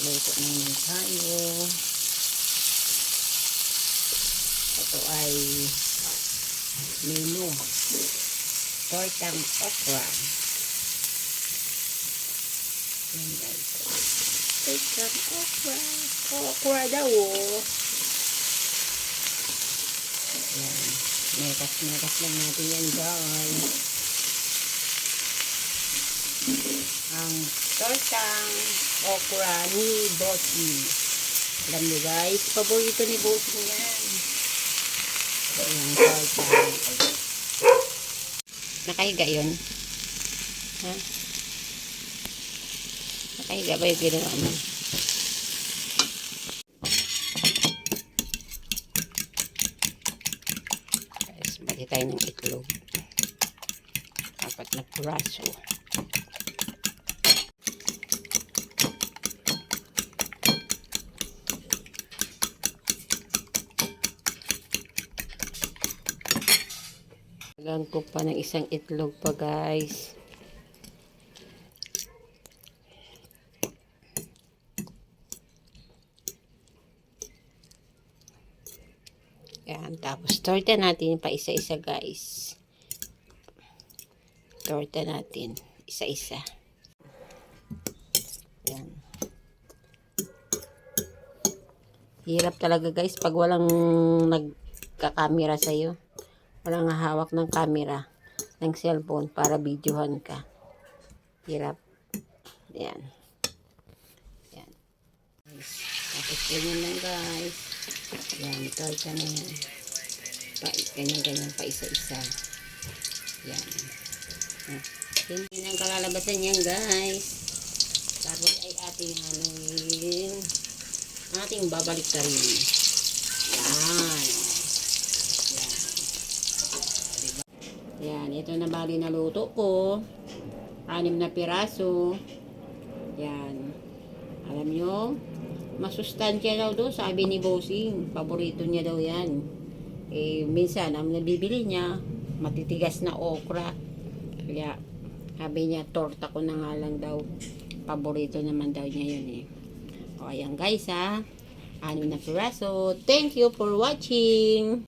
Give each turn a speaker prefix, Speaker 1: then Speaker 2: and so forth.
Speaker 1: Luto naman tayo. Ito ay menu. Tortang okra. Yan guys. Tortang okra. Okra daw oh. Yan. Mekas lang natin yan guys. Ang tortang okra ni Bossy. Alam niyo guys, paborito ni Bossy yan. Ayan, tortang. Nakahiga yun? Ha? Nakahiga ba yung ginawa mo? Guys, bali tayo ng itlog. 4 na piraso. Lagyan ko pa ng isang itlog pa guys. Yan, tapos torta natin pa isa-isa guys. Torta natin isa-isa. Yan. Hirap talaga guys pag walang nagkakamera sa'yo. Walang hawak ng camera ng cellphone para videohan ka. Hirap. Yan. Yan. Tapos ganyan lang guys. Yan. Torta na yan. Ganyan pa isa-isa. Yan. Hindi nang kalalabasan yan guys. Tapos ay ating babalik ka rin. Yan. Yan, ito na bali na luto ko. 6 na piraso. Yan. Alam nyo, masustansya daw to, sabi ni Bossing. Paborito niya daw yan. Minsan, ang nabibili niya, matitigas na okra. Kaya, sabi niya, torta ko na nga lang daw. Paborito naman daw niya yun eh. O, ayan guys ha. 6 na piraso. Thank you for watching.